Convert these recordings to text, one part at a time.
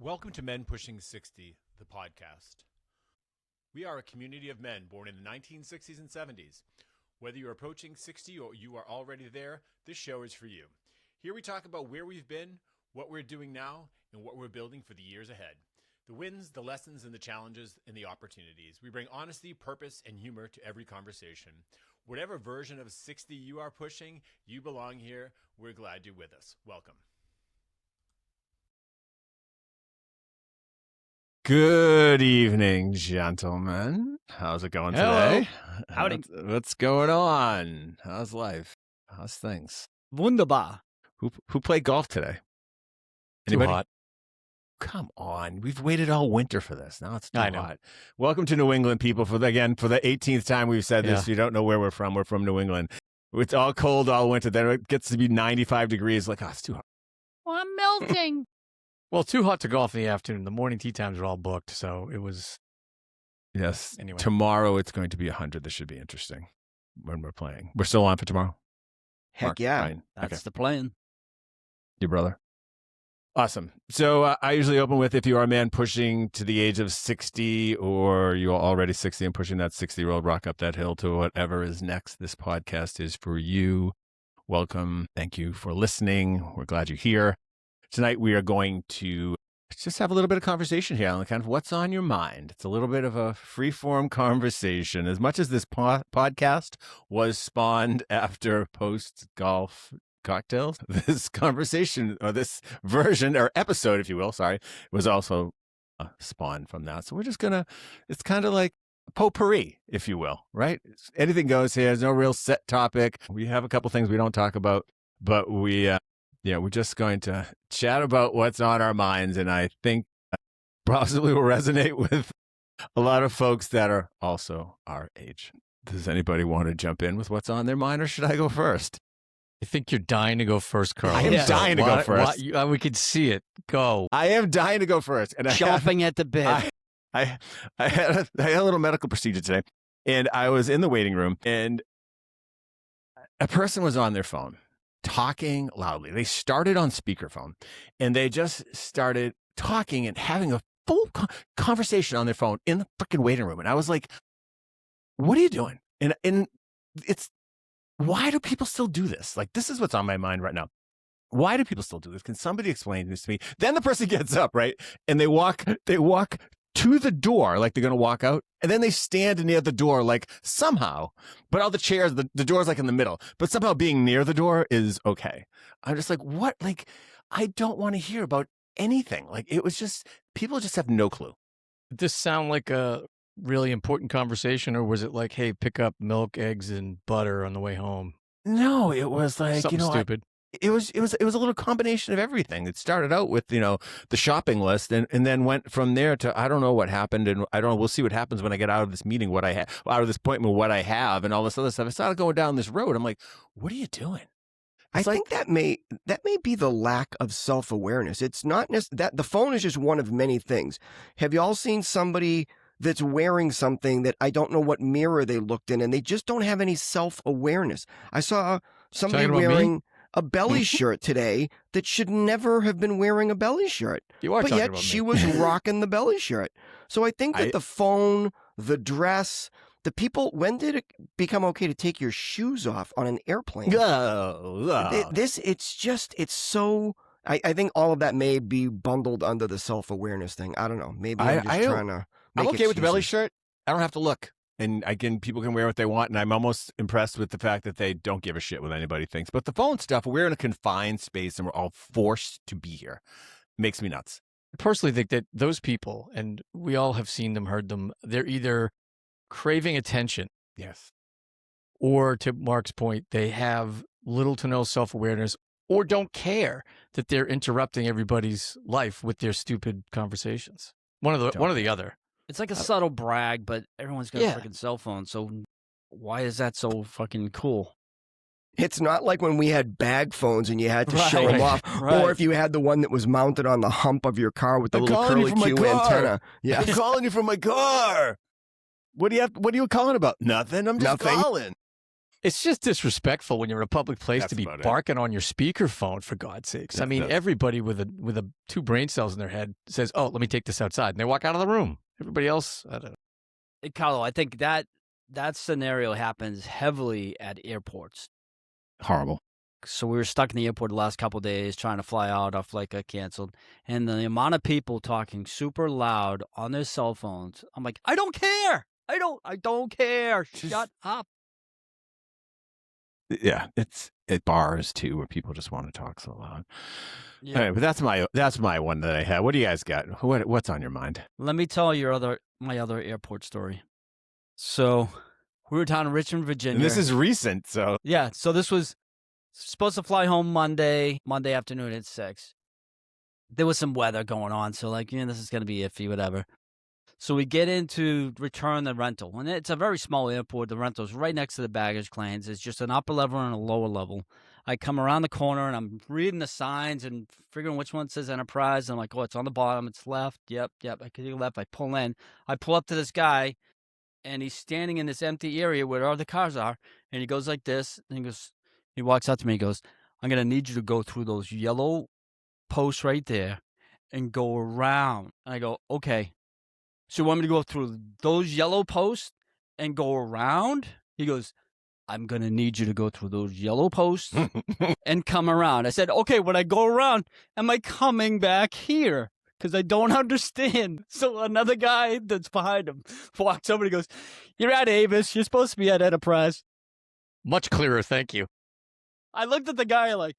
Welcome to Men Pushing 60, the podcast. We are a community of men born in the 1960s and 70s. Whether you're approaching 60 or you are already there, this show is for you. Here we talk about where we've been, what we're doing now, and what we're building for the years ahead. The wins, the lessons, and the challenges, and the opportunities. We bring honesty, purpose, and humor to every conversation. Whatever version of 60 you are pushing, you belong here. We're glad you're with us. Welcome. Good evening, gentlemen. How's it going today? Howdy. What's going on? How's life? How's things? Wunderbar. Who played golf today? Anybody? Too hot. Come on. We've waited all winter for this. Now it's too I know. hot. Welcome to New England, people. For the 18th time we've said this. If you don't know where we're from New England. It's all cold all winter. Then it gets to be 95 degrees. Like, oh, it's too hot. Well, I'm melting. Well, too hot to golf in the afternoon. The morning tee times are all booked, so it was. Yes. Anyway. Tomorrow it's going to be 100. This should be interesting when we're playing. We're still on for tomorrow? Heck Mark, yeah. fine. That's Okay. the plan. Your brother. Awesome. So I usually open with, if you are a man pushing to the age of 60 or you are already 60 and pushing that 60-year-old rock up that hill to whatever is next, this podcast is for you. Welcome. Thank you for listening. We're glad you're here. Tonight we are going to just have a little bit of conversation here on kind of what's on your mind. It's a little bit of a free-form conversation. As much as this podcast was spawned after post-golf cocktails, this conversation, or this version, or episode, if you will, was also spawned from that. So we're just it's kind of like potpourri, if you will, right? Anything goes here. There's no real set topic. We have a couple things we don't talk about, but we're just going to chat about what's on our minds. And I think possibly will resonate with a lot of folks that are also our age. Does anybody want to jump in with what's on their mind, or should I go first? I think you're dying to go first, Carl. I am dying to go first. We could see it. Go. I am dying to go first. And Chomping at the bit. I had a little medical procedure today, and I was in the waiting room, and a person was on their phone talking loudly. They started on speakerphone, and they just started talking and having a full conversation on their phone in the freaking waiting room. And I was like, what are you doing? And it's, why do people still do this? Like, this is what's on my mind right now. Why do people still do this? Can somebody explain this to me? Then the person gets up, right? And they walk to the door, like they're going to walk out. And then they stand near the door, like somehow, but all the chairs, the door's like in the middle, but somehow being near the door is okay. I'm just like, what? Like, I don't want to hear about anything. Like, it was just, people just have no clue. Did this sound like a really important conversation, or was it like, hey, pick up milk, eggs, and butter on the way home? No, it was like, Something stupid. It was a little combination of everything. It started out with, the shopping list and then went from there to, I don't know what happened. And I don't know, we'll see what happens when I get out of this meeting, out of this appointment, what I have and all this other stuff. I started going down this road. I'm like, what are you doing? I think that may be the lack of self-awareness. It's not that the phone is just one of many things. Have you all seen somebody that's wearing something that I don't know what mirror they looked in, and they just don't have any self-awareness? I saw somebody wearing a belly shirt today that should never have been wearing a belly shirt. But yet she was rocking the belly shirt. So I think that the phone, the dress, the people, when did it become okay to take your shoes off on an airplane? It's so, I think all of that may be bundled under the self-awareness thing. I don't know. Maybe I'm just trying to make I'm okay with the belly excuses. shirt. I don't have to look. And people can wear what they want. And I'm almost impressed with the fact that they don't give a shit what anybody thinks. But the phone stuff, we're in a confined space and we're all forced to be here. Makes me nuts. I personally think that those people, and we all have seen them, heard them, they're either craving attention. Yes. Or, to Mark's point, they have little to no self-awareness, or don't care that they're interrupting everybody's life with their stupid conversations. One or the other. It's like a subtle brag, but everyone's got a freaking cell phone. So why is that so fucking cool? It's not like when we had bag phones and you had to show them off, or if you had the one that was mounted on the hump of your car with the little curly Q antenna. Yeah, I'm calling you from my car. What are you calling about? Nothing. I'm just calling. It's just disrespectful when you're in a public place That's to be about it. barking on your speakerphone, for God's sakes. I mean, everybody with a 2 brain cells in their head says, "Oh, let me take this outside," and they walk out of the room. Everybody else, I don't know. Carlo, I think that scenario happens heavily at airports. Horrible. So we were stuck in the airport the last couple of days trying to fly out. Our flight got canceled. And the amount of people talking super loud on their cell phones, I'm like, I don't care. I don't care. Shut up. Yeah, it's at bars too, where people just want to talk so loud. Yeah. All right, but that's my one that I had. What do you guys got? What's on your mind? Let me tell my other airport story. So we were down in Richmond, Virginia. And this is recent, so Yeah, so this was supposed to fly home Monday afternoon at 6. There was some weather going on, so this is going to be iffy, whatever. So we get in to return the rental, and it's a very small airport. The rental's right next to the baggage claims. It's just an upper level and a lower level. I come around the corner, and I'm reading the signs and figuring which one says Enterprise. I'm like, oh, it's on the bottom. It's left. Yep. I can do left. I pull in. I pull up to this guy, and he's standing in this empty area where all the cars are, and he goes like this, and he walks up to me, he goes, I'm going to need you to go through those yellow posts right there and go around. And I go, okay. So you want me to go through those yellow posts and go around? He goes, I'm going to need you to go through those yellow posts and come around. I said, okay, when I go around, am I coming back here? Because I don't understand. So another guy that's behind him walks over and goes, you're at Avis. You're supposed to be at Enterprise. Much clearer, thank you. I looked at the guy and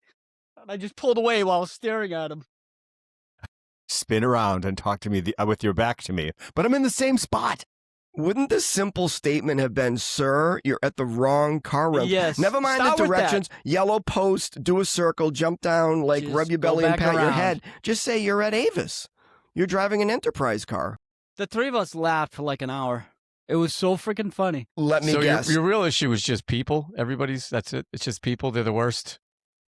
I just pulled away while I was staring at him. spin around and talk to me with your back to me, but I'm in the same spot. Wouldn't the simple statement have been, sir, you're at the wrong car rental? Yes. Never mind Start the with that. directions. Yellow post, do a circle, jump down, Just rub your go belly and back pat your around. head. Just say you're at Avis. You're driving an Enterprise car. The three of us laughed for like an hour. It was so freaking funny. Let me So guess. your real issue is just people? That's it? It's just people? They're the worst?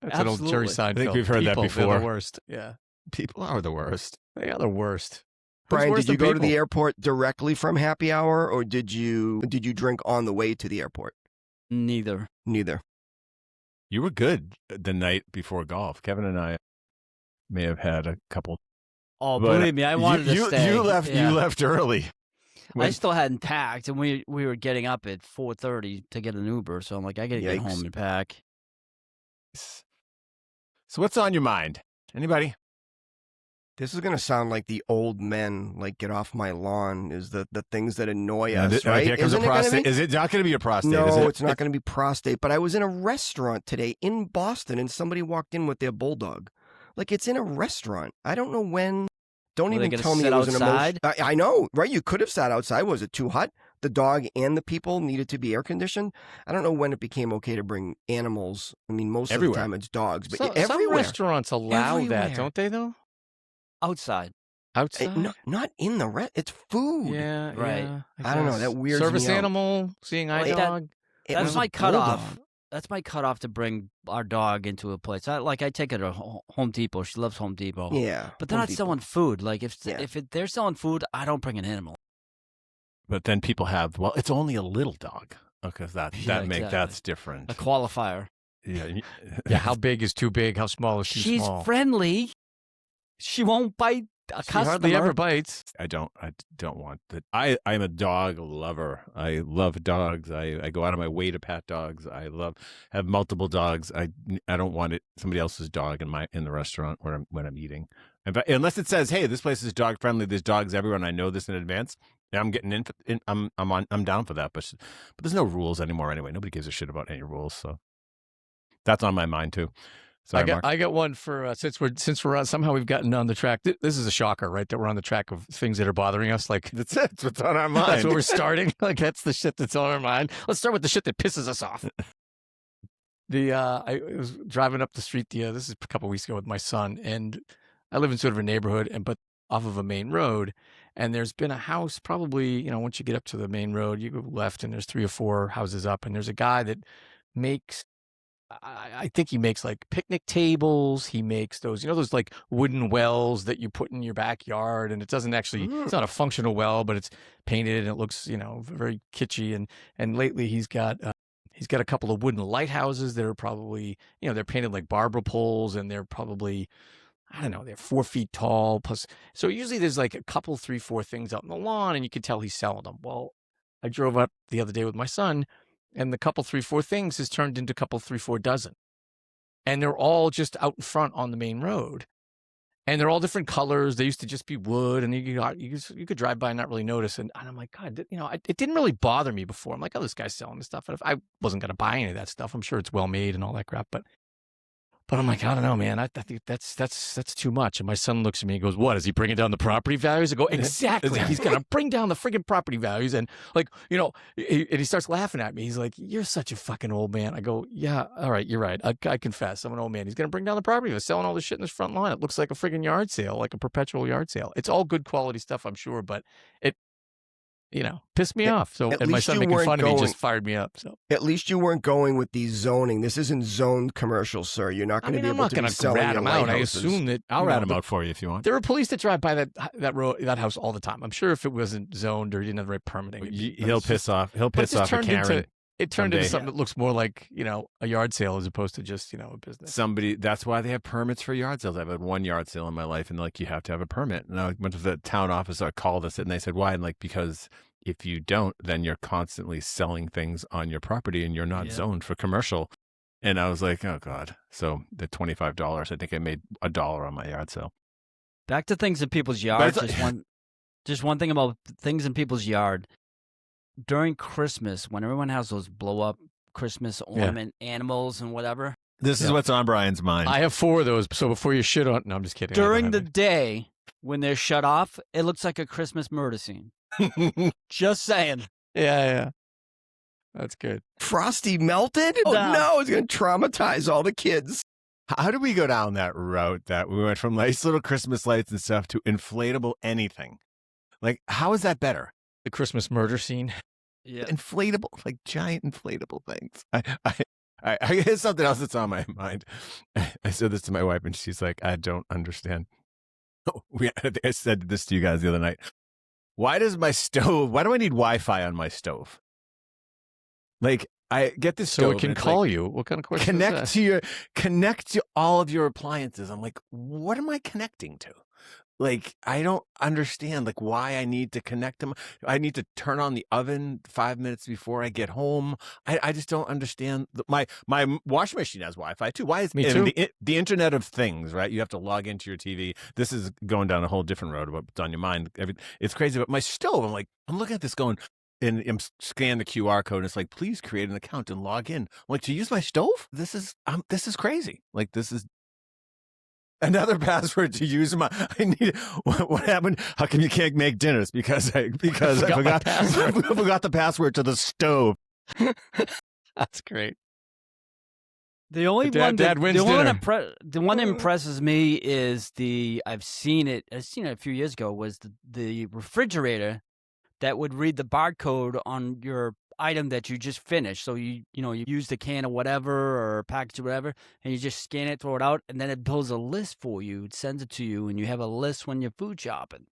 That's an old Jerry Absolutely. Seinfeld. I think we've heard that People, before. They're the worst. Yeah. People are the worst. They are the worst. Who's Brian, worse did you than go to the people? airport directly from happy hour, or did you drink on the way to the airport? Neither. Neither. You were good the night before golf. Kevin and I may have had a couple. Oh, But believe me, I wanted to stay. You left. Yeah. You left early. I still hadn't packed, and we were getting up at 4:30 to get an Uber. So I'm like, I gotta get Yikes. home and pack. So what's on your mind? Anybody? This is going to sound like the old men, get off my lawn, is the things that annoy Yeah, us, here right? comes Isn't a it gonna prostate. be? Is it not going to be a prostate? No, is it? it's not going to be prostate. But I was in a restaurant today in Boston, and somebody walked in with their bulldog. It's in a restaurant. I don't know when. Don't Were they even gonna tell me sit it was an outside? emotion. I know, right? You could have sat outside. Was it too hot? The dog and the people needed to be air conditioned. I don't know when it became okay to bring animals. I mean, most Everywhere. of the time it's dogs, but Some everywhere. restaurants allow Everywhere. that, don't they, though? Outside. Outside? Not in the It's food. Yeah, Right. yeah, I don't know. guess. That weirds Service me out. animal, seeing eye Like that- dog. It That's was my a cutoff. bulldog. That's my cutoff to bring our dog into a place. I take her to Home Depot. She loves Home Depot. Yeah, But they're Home not Depot. selling food. Yeah. If they're selling food, I don't bring an animal. But then people have. Well, it's only a little dog. Okay, exactly. that's different. A qualifier. Yeah. Yeah, how big is too big? How small is too She's small? friendly. She won't bite a She customer. hardly ever bites. I don't want that. I'm a dog lover. I love dogs. I go out of my way to pat dogs. I have multiple dogs. I don't want somebody else's dog in the restaurant when I'm eating. Unless it says, "Hey, this place is dog friendly. There's dogs everywhere," and I know this in advance. And I'm getting in. I'm down for that. But there's no rules anymore anyway. Nobody gives a shit about any rules. So that's on my mind too. Sorry, Mark. I got one for since we're on, somehow we've gotten on the track. This is a shocker, right? That we're on the track of things that are bothering us. That's it. That's what's on our mind. That's where we're starting. That's the shit that's on our mind. Let's start with the shit that pisses us off. I was driving up the street. This is a couple weeks ago with my son, and I live in sort of a neighborhood, but off of a main road. And there's been a house, probably, once you get up to the main road, you go left, and there's 3 or 4 houses up, and there's a guy that makes. I think he makes picnic tables. He makes those, those wooden wells that you put in your backyard, and it doesn't actually, it's not a functional well, but it's painted and it looks, very kitschy. And lately he's got He's got a couple of wooden lighthouses that are probably, they're painted like barber poles, and they're probably, I don't know, they're 4 feet tall. Plus, so usually there's like a couple, 3, 4 things out on the lawn, and you can tell he's selling them. Well, I drove up the other day with my son, and the couple, 3, 4 things has turned into a couple, 3, 4 dozen. And they're all just out in front on the main road. And they're all different colors. They used to just be wood, and you could drive by and not really notice. And I'm like, God, it didn't really bother me before. I'm like, oh, this guy's selling this stuff. And if I wasn't going to buy any of that stuff, I'm sure it's well made and all that crap. But I'm like, I don't know, man. I think that's too much. And my son looks at me and goes, what, is he bringing down the property values? I go, exactly. He's going to bring down the friggin' property values. And like, and he starts laughing at me. He's like, you're such a fucking old man. I go, yeah, all right, you're right. I confess, I'm an old man. He's going to bring down the property values, selling all this shit in his front lawn. It looks like a friggin' yard sale, like a perpetual yard sale. It's all good quality stuff, I'm sure, but it, pissed me off. So, and my son making fun of me just fired me up. So at least you weren't going with the zoning. This isn't zoned commercial, sir. You're not going to be able to be selling rat your him out. I lighthouses. assume that I'll rat him out for you if you want. There are police that drive by that house all the time. I'm sure if it wasn't zoned or didn't have the right permitting, He'll piss off a Karen. It turned into something that looks more like, a yard sale as opposed to just, a business. That's why they have permits for yard sales. I've had one yard sale in my life, and you have to have a permit. And I went to the town office, I called us, and they said, why? And because if you don't, then you're constantly selling things on your property and you're not zoned for commercial. And I was like, oh God. So the $25, I think I made $1 on my yard sale. Back to things in people's yards. Just one thing about things in people's yard. During Christmas, when everyone has those blow up Christmas ornament animals and whatever. This is what's on Brian's mind. I have 4 of those. So before you shit on, no, I'm just kidding. During the day, when they're shut off, it looks like a Christmas murder scene. Just saying. Yeah. That's good. Frosty melted? Oh no, it's going to traumatize all the kids. How did we go down that route that we went from nice little Christmas lights and stuff to inflatable anything? Like, how is that better? The Christmas murder scene. Yeah. Inflatable, like giant inflatable things. I here's something else that's on my mind. I said this to my wife, and she's like, I don't understand. I said this to you guys the other night. Why do I need Wi-Fi on my stove? Like, I get this stove. So it can call you. What kind of question is that? Connect to all of your appliances. I'm like, what am I connecting to? Like, I don't understand, like, why I need to connect them. I need to turn on the oven 5 minutes before I get home. I just don't understand. My washing machine has Wi-Fi, too. Why is Me too. The Internet of Things, right? You have to log into your TV. This is going down a whole different road of what's on your mind. It's crazy. But my stove, I'm looking at this going, and I'm scanning the QR code, and it's like, please create an account and log in. I'm like, to use my stove? This is crazy. Like, this is another password to use I need. What happened? How come you can't make dinners? Because I forgot the password to the stove. That's great. The only one that impresses me is I've seen it a few years ago, was the refrigerator that would read the barcode on your item that you just finished. So you use the can of whatever or package or whatever, and you just scan it, throw it out, and then it builds a list for you. It sends it to you, and you have a list when you're food shopping.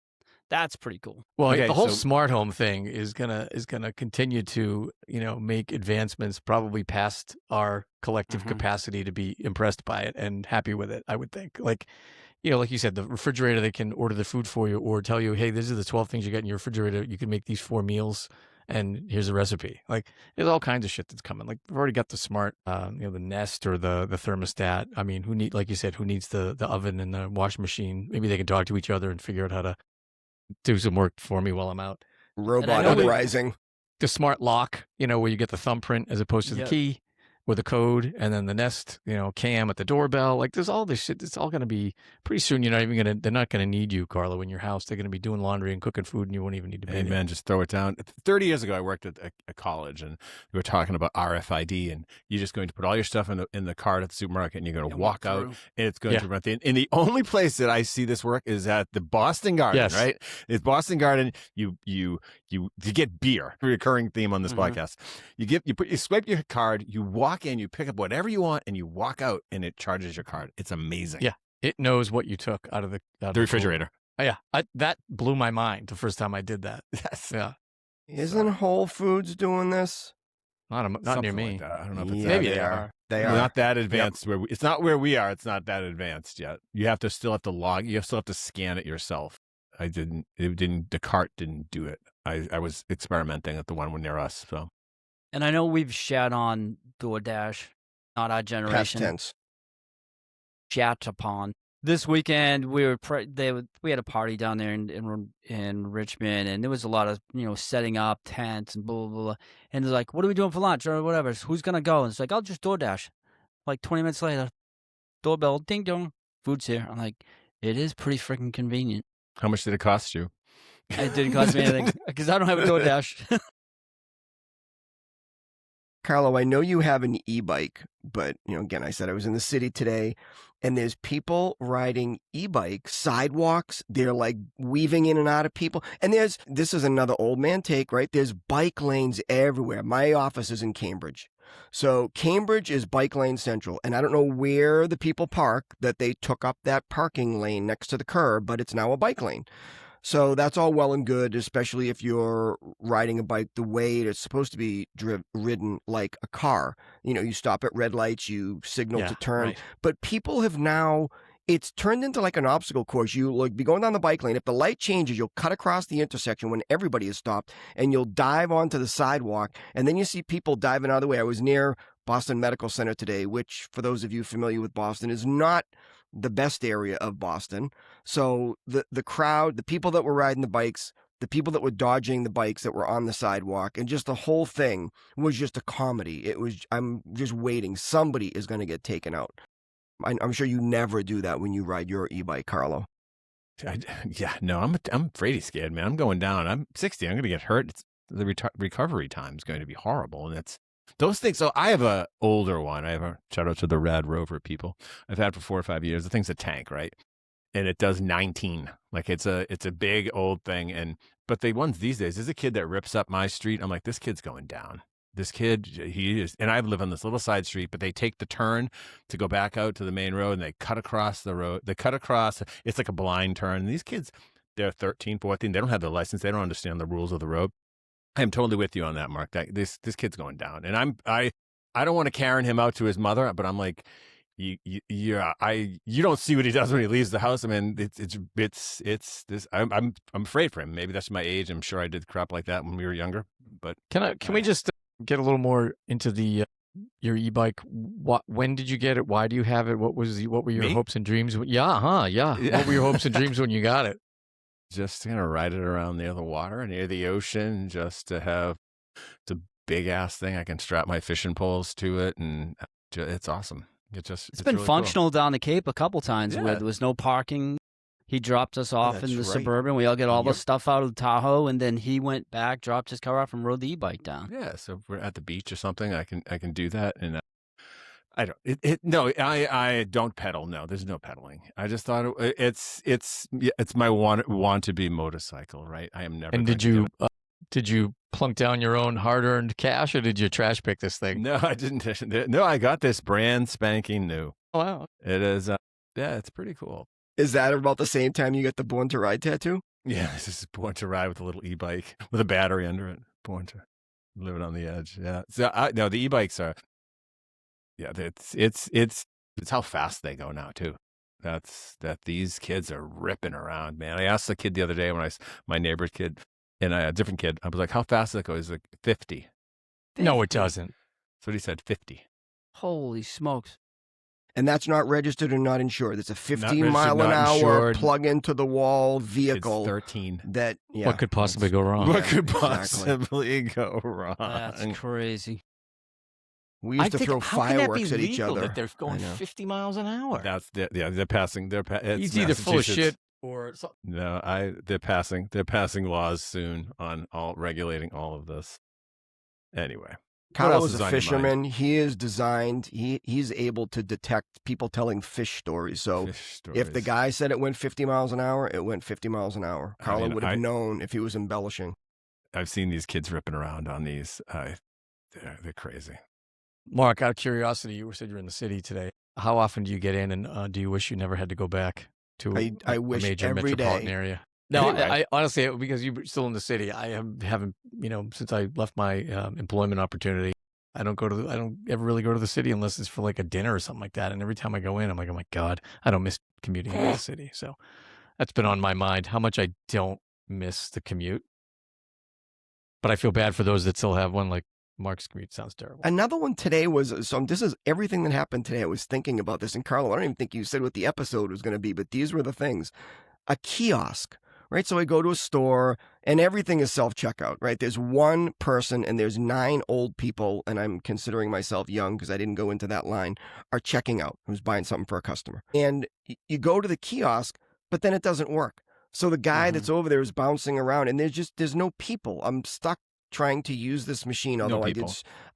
That's pretty cool. Well, the whole smart home thing is gonna continue to make advancements probably past our collective capacity to be impressed by it and happy with it. I would think, like you said, the refrigerator, they can order the food for you or tell you, hey, these are the 12 things you got in your refrigerator. You can make these 4 meals. And here's a recipe. Like, there's all kinds of shit that's coming. Like, we've already got the smart, the Nest or the thermostat. I mean, who needs the oven and the washing machine? Maybe they can talk to each other and figure out how to do some work for me while I'm out. Robot uprising. The smart lock, where you get the thumbprint as opposed to the key with a code, and then the Nest, cam at the doorbell. Like, there's all this shit. It's all going to be pretty soon. They're not going to need you, Carlo, in your house. They're going to be doing laundry and cooking food, and you won't even need to be there. Just throw it down. 30 years ago, I worked at a college, and we were talking about RFID, and you're just going to put all your stuff in the cart at the supermarket, and you're going to walk out, and it's going to run through. And the only place that I see this work is at the Boston Garden, right? It's Boston Garden. You get beer, a recurring theme on this podcast. You swipe your card, you walk in, you pick up whatever you want, and you walk out, and it charges your card. It's amazing. Yeah, it knows what you took out of the refrigerator. Oh, yeah, that blew my mind the first time I did that. Yes. Yeah. Isn't Whole Foods doing this? Not near Something me. like that. I don't know if it's Yeah, Maybe they they are. They We're are. not that advanced where it's not where we are. It's not that advanced yet. You still have to log. You still have to scan it yourself. The cart didn't do it. I was experimenting at the one near us. So, And I know we've shat on DoorDash, not our Past generation. tense. Shat upon. This weekend we had a party down there in Richmond, and there was a lot of setting up tents and blah blah blah. And they're like, "What are we doing for lunch or whatever? Who's gonna go?" And it's like, "I'll just DoorDash." Like 20 minutes later, doorbell, ding dong, food's here. I'm like, it is pretty freaking convenient. how much did it cost you? It didn't cost me anything because I don't have a DoorDash. Carlo, I know you have an e-bike, but again, I said I was in the city today, and there's people riding e-bikes, sidewalks. They're like weaving in and out of people. And this is another old man take, right? There's bike lanes everywhere. My office is in Cambridge. So Cambridge is bike lane central, and I don't know where the people park that they took up that parking lane next to the curb, but it's now a bike lane. So that's all well and good, especially if you're riding a bike the way it's supposed to be ridden, like a car. You stop at red lights, you signal to turn. Right. But people have now, it's turned into like an obstacle course. You be going down the bike lane. If the light changes, you'll cut across the intersection when everybody is stopped, and you'll dive onto the sidewalk. And then you see people diving out of the way. I was near Boston Medical Center today, which, for those of you familiar with Boston, is not the best area of Boston. So the crowd, the people that were riding the bikes, the people that were dodging the bikes that were on the sidewalk, and just the whole thing was just a comedy. I'm just waiting. Somebody is going to get taken out. I'm sure you never do that when you ride your e-bike, Carlo. I'm afraid scared, man. I'm going down. I'm 60. I'm going to get hurt. The recovery time is going to be horrible, and it's those things. So I have a older one. I have a shout out to the Rad Rover people. I've had for 4 or 5 years. The thing's a tank, right? And it does 19. Like it's a big old thing. But the ones these days, there's a kid that rips up my street. I'm like, this kid's going down. This kid, he is, and I live on this little side street, but they take the turn to go back out to the main road, and they cut across the road. They cut across. It's like a blind turn. And these kids, they're 13, 14. They don't have the license. They don't understand the rules of the road. I am totally with you on that, Mark. This kid's going down, and I don't want to Karen him out to his mother, but I'm like, you don't see what he does when he leaves the house. I mean, it's this. I'm afraid for him. Maybe that's my age. I'm sure I did crap like that when we were younger. But Can we just get a little more into the your e-bike? When did you get it? Why do you have it? What were your Me? hopes and dreams? Yeah. Yeah. What were your hopes and dreams when you got it? just gonna ride it around near the water, near the ocean, just to have the big ass thing. I can strap my fishing poles to it, and it's awesome. It's been really cool. functional down the Cape a couple times where Yeah. there was no parking. He dropped us off in the That's right. Suburban. We all get all the Yep. stuff out of the Tahoe, and then he went back, dropped his car off, and rode the e-bike down. Yeah, so if we're at the beach or something, I can do that, and I don't. No, I don't pedal. No, there's no pedaling. I just thought it's my want to be motorcycle, right? I am never. And going did you plunk down your own hard-earned cash, or did you trash pick this thing? No, I didn't. No, I got this brand spanking new. Wow. It is. Yeah, it's pretty cool. Is that about the same time you got the Born to Ride tattoo? Yeah, this is Born to Ride with a little e-bike with a battery under it. Born to live it on the edge. Yeah. So no, the e-bikes are. Yeah, it's how fast they go now too. That these kids are ripping around, man. I asked the kid the other day when my neighbor's kid and a different kid. I was like, "How fast does it go?" He's like, 50. No, it doesn't. That's what he said. 50. Holy smokes. And that's not registered and not insured. It's a registered, 15-mile-an-hour insured. plug-into-the-wall It's vehicle 13. that, yeah. What could possibly go wrong? What could exactly. possibly go wrong? That's crazy. We used to throw fireworks at each other. That they're going I know. 50 miles an hour. They're passing. It's He's either full of Massachusetts. shit or something. No, they're passing laws soon on regulating all of this. Anyway, what else Carlo's is a on your fisherman. He is designed. He's able to detect people telling fish stories. So Fish if the stories. guy said it went 50 miles an hour, it went 50 miles an hour. I Carlo mean, would have known if he was embellishing. I've seen these kids ripping around on these. They're crazy. Mark, out of curiosity, you said you're in the city today. How often do you get in, and do you wish you never had to go back to I a wish major every metropolitan day. area? No, Anyway. I honestly, because you're still in the city, I haven't, since I left my employment opportunity, I don't ever really go to the city unless it's for like a dinner or something like that. And every time I go in, I'm like, oh my God, I don't miss commuting into the city. So that's been on my mind, how much I don't miss the commute. But I feel bad for those that still have one. Like Mark's commute sounds terrible. Another one today was, so this is everything that happened today. I was thinking about this. And Carlo, I don't even think you said what the episode was going to be, but these were the things. A kiosk, right? So I go to a store and everything is self-checkout, right? There's one person and there's 9 old people, and I'm considering myself young because I didn't go into that line, are checking out, who's buying something for a customer. And you go to the kiosk, but then it doesn't work. So the guy that's over there is bouncing around and there's no people. I'm stuck trying to use this machine, although I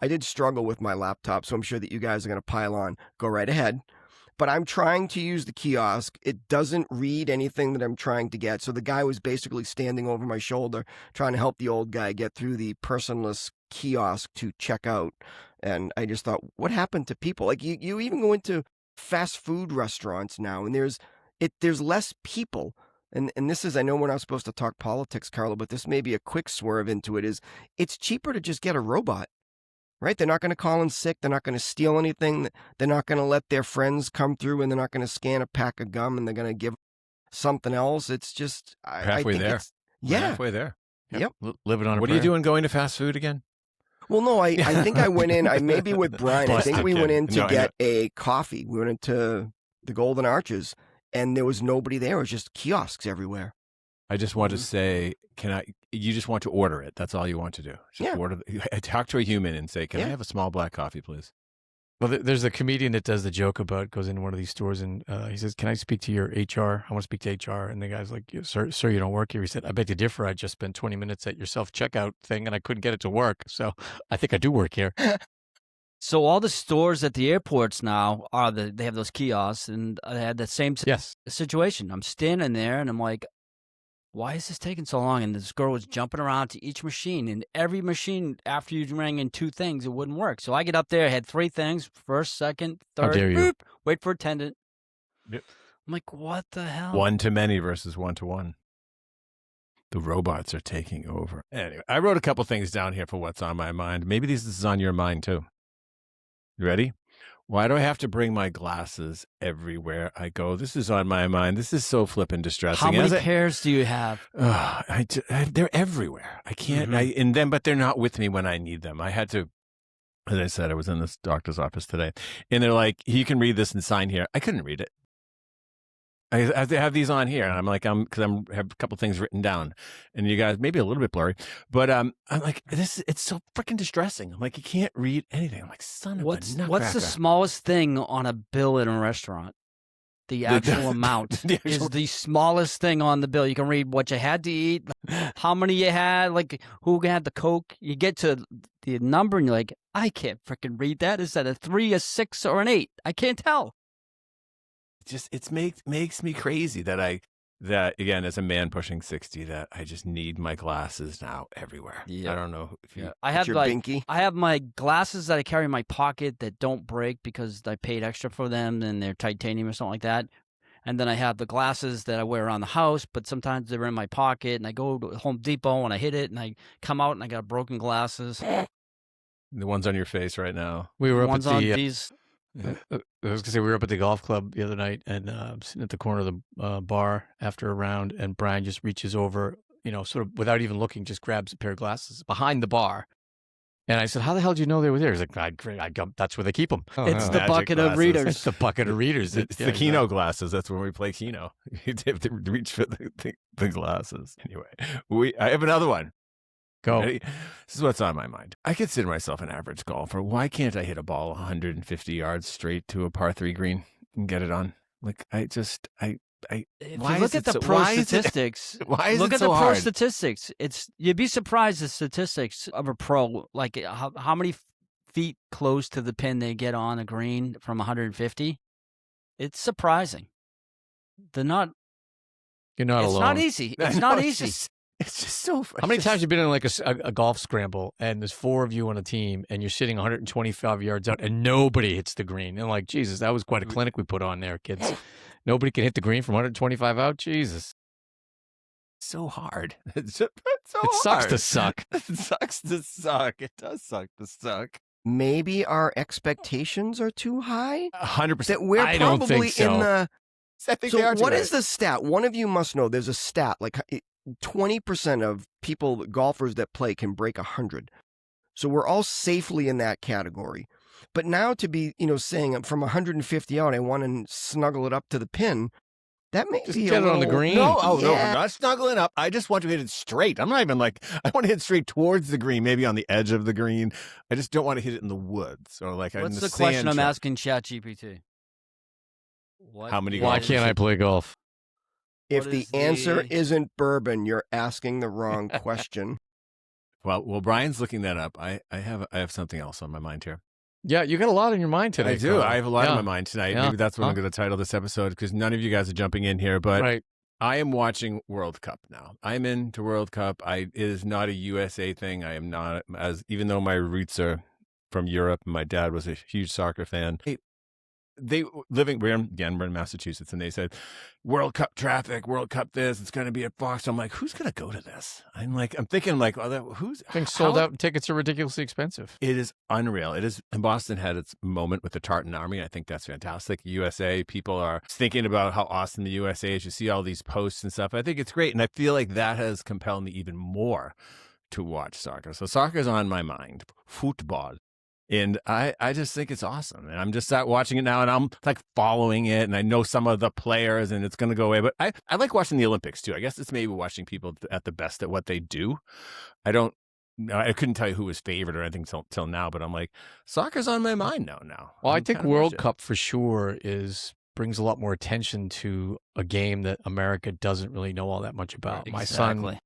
did struggle with my laptop, so I'm sure that you guys are going to pile on. Go right ahead. But I'm trying to use the kiosk. It doesn't read anything that I'm trying to get. So the guy was basically standing over my shoulder trying to help the old guy get through the personless kiosk to check out. And I just thought, what happened to people? Like you even go into fast food restaurants now and there's less people. And this is, I know we're not supposed to talk politics, Carlo, but this may be a quick swerve into it, is it's cheaper to just get a robot, right? They're not going to call in sick. They're not going to steal anything. They're not going to let their friends come through and they're not going to scan a pack of gum and they're going to give something else. It's just, halfway there. Yeah. Halfway there. Yep. Living on a What are you doing going to fast food again? Well, no, I think I went in, I maybe with Brian, I think we went in to get a coffee. We went into the Golden Arches. And there was nobody there. It was just kiosks everywhere. I just want to say, you just want to order it. That's all you want to do. Just talk to a human and say, can I have a small black coffee, please? Well, there's a comedian that does the joke about, goes into one of these stores and he says, can I speak to your HR? I want to speak to HR. And the guy's like, sir, you don't work here. He said, I beg to differ. I just spent 20 minutes at your self-checkout thing and I couldn't get it to work. So I think I do work here. So all the stores at the airports now they have those kiosks, and I had the same situation. I'm standing there, and I'm like, why is this taking so long? And this girl was jumping around to each machine, and every machine, after you rang in 2 things, it wouldn't work. So I get up there, I had 3 things, first, second, third, How dare you? boop, wait for attendant. Yep. I'm like, what the hell? 1 to many versus 1 to 1. The robots are taking over. Anyway, I wrote a couple things down here for what's on my mind. Maybe this is on your mind, too. You ready? Why do I have to bring my glasses everywhere I go? This is on my mind. This is so flippin' distressing. How many pairs do you have? They're everywhere. I can't, but they're not with me when I need them. I had to, as I said, I was in this doctor's office today, and they're like, you can read this and sign here. I couldn't read it. I have these on here, and I'm like, because I have a couple things written down, and you guys maybe a little bit blurry, but I'm like, it's so freaking distressing. I'm like, you can't read anything. I'm like, son of a nutcracker. What's the smallest thing on a bill in a restaurant? The actual amount is the smallest thing on the bill. You can read what you had to eat, how many you had, like who had the Coke. You get to the number, and you're like, I can't freaking read that. Is that a 3, a 6, or an 8? I can't tell. It makes me crazy that again, as a man pushing 60, that I just need my glasses now everywhere. Yeah. I don't know if you I have your binky? I have my glasses that I carry in my pocket that don't break because I paid extra for them and they're titanium or something like that. And then I have the glasses that I wear around the house, but sometimes they're in my pocket, and I go to Home Depot and I hit it and I come out and I got broken glasses. the ones on your face right now. We were up Ones at on the these. I was gonna say we were up at the golf club the other night, and sitting at the corner of the bar after a round, and Brian just reaches over, sort of without even looking, just grabs a pair of glasses behind the bar. And I said, "How the hell did you know they were there?" He's like, "That's where they keep them." It's the Magic bucket glasses. of readers. It's the bucket of readers. It's the Keno glasses. That's when we play Keno. You have to reach for the glasses. Anyway, I have another one. Go. Ready? This is what's on my mind. I consider myself an average golfer. Why can't I hit a ball 150 yards straight to a par 3 green and get it on? Like, If you why look is at it the so- pro why is it- statistics, why is look it at so the pro hard? statistics. You'd be surprised the statistics of a pro, like how many feet close to the pin they get on a green from 150. It's surprising. They're not. You're not It's alone. not easy. It's I not know, easy. It's just so. How many times have you been in like a golf scramble and there's 4 of you on a team and you're sitting 125 yards out and nobody hits the green? And like, Jesus, that was quite a clinic we put on there, kids. Nobody can hit the green from 125 out? Jesus. so hard? It's so It sucks hard. to suck. It sucks to suck. It does suck to suck. maybe our expectations are too high? 100%. That we're I don't probably think so. in the. I think they So are too what high. is the stat? One of you must know. There's a stat like 20% of golfers that play can break 100. So we're all safely in that category. But now to be, saying from 150 out, I want to snuggle it up to the pin. That may Just be get a it on the little- green. No, no, Yeah. we're not snuggling up. I just want to hit it straight. I'm not even like, I want to hit it straight towards the green, maybe on the edge of the green. I just don't want to hit it in the woods or like in What's the the question sand I'm trap. asking ChatGPT? How many Why golfers can't I play golf? If What the is answer the- isn't bourbon, you're asking the wrong question. Well, Brian's looking that up. I have something else on my mind here. Yeah, you got a lot on your mind today. I do. Carl. I have a lot Yeah. on my mind tonight. Yeah. Maybe that's what I'm Huh? going to title this episode because none of you guys are jumping in here. But Right. I am watching World Cup now. I'm into World Cup. It is not a USA thing. I am not even though my roots are from Europe. My dad was a huge soccer fan. We're in Massachusetts, and they said World Cup traffic, World Cup this. It's going to be at Fox. I'm like, who's going to go to this? I'm thinking who's Things sold how- out. Tickets are ridiculously expensive. It is unreal. It is. And Boston had its moment with the Tartan Army. I think that's fantastic. USA, people are thinking about how awesome the USA is. You see all these posts and stuff. I think it's great. And I feel like that has compelled me even more to watch soccer. So soccer is on my mind. Football. And I just think it's awesome. And I'm just sat watching it now and I'm like following it. And I know some of the players and it's going to go away. But I like watching the Olympics too. I guess it's maybe watching people at the best at what they do. I couldn't tell you who was favorite or anything till now, but I'm like, soccer's on my mind now. Well, I I'm think kind of World watching. Cup for sure brings a lot more attention to a game that America doesn't really know all that much about. My son, Exactly.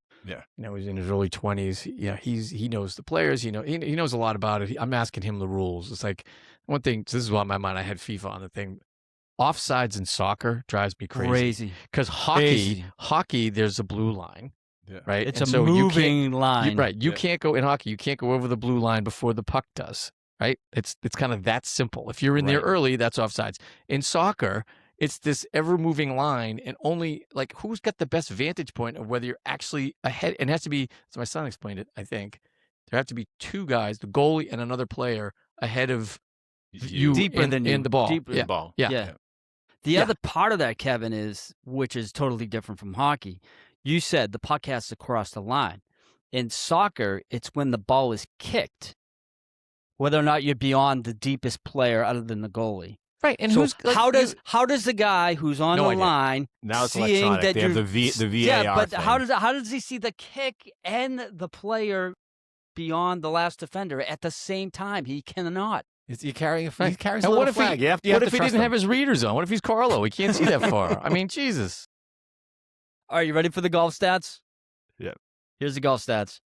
he's in his early 20s. Yeah, he knows the players. He knows a lot about it. I'm asking him the rules. It's like one thing. This is on my mind. I had FIFA on the thing. Offsides in soccer drives me crazy because hockey, there's a blue line, Yeah. right? It's And a so you can't- moving line. right. You Yeah. can't go in hockey. You can't go over the blue line before the puck does. Right. It's kind of that simple. If you're in there Right. early, that's offsides. In soccer, it's this ever moving line, and only like who's got the best vantage point of whether you're actually ahead. And it has to be. So my son explained it. I think there have to be two guys, the goalie and another player, ahead of you Deeper in, than in you. the ball. Deeper. The Yeah. ball. Yeah. The Yeah. other part of that, Kevin, which is totally different from hockey. You said the puck has to cross the line. In soccer, it's when the ball is kicked, whether or not you're beyond the deepest player other than the goalie. Right. And So who's like, how does the guy who's on No the idea. line Now it's seeing electronic. that They have you're the VAR. yeah, but thing. how does he see the kick and the player beyond the last defender at the same time? He cannot. He carries a Right. little And what if flag. he? You have What to if he trust didn't him. have his readers on? What if he's Carlo? He can't see that far. I mean, Jesus. Are you ready for the golf stats? Yep. Here's the golf stats.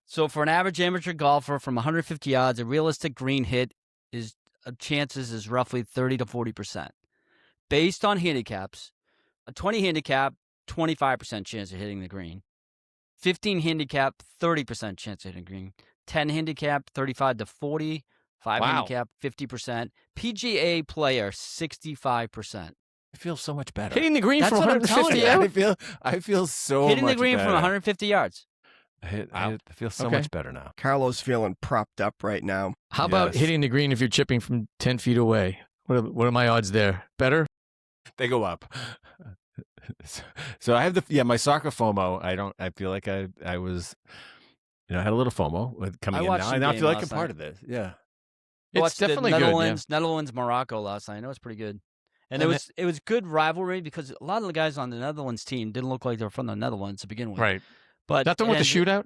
So for an average amateur golfer from 150 yards, a realistic green hit chances is roughly 30 to 40%. Based on handicaps, a 20 handicap, 25% chance of hitting the green. 15 handicap, 30% chance of hitting the green. 10 handicap, 35 to 40. 5 Wow. handicap, 50%. PGA player, 65%. I feel so much better. Hitting the green That's from what I'm telling 150 you. out. I feel so Hitting much the green better. from 150 yards. I feel so Okay. much better now. Carlo's feeling propped up right now. How about Yes. hitting the green if you're chipping from 10 feet away? What are my odds there? Better? They go up. So I have my soccer FOMO. I feel like I was, I had a little FOMO with coming I in watched now. the And I game feel like I'm last part night. of this. Yeah. It's Watched the definitely good. Yeah. Netherlands, Morocco last night. I know it's pretty good. And And it was good rivalry because a lot of the guys on the Netherlands team didn't look like they were from the Netherlands to begin with. Right. But That the one with the shootout?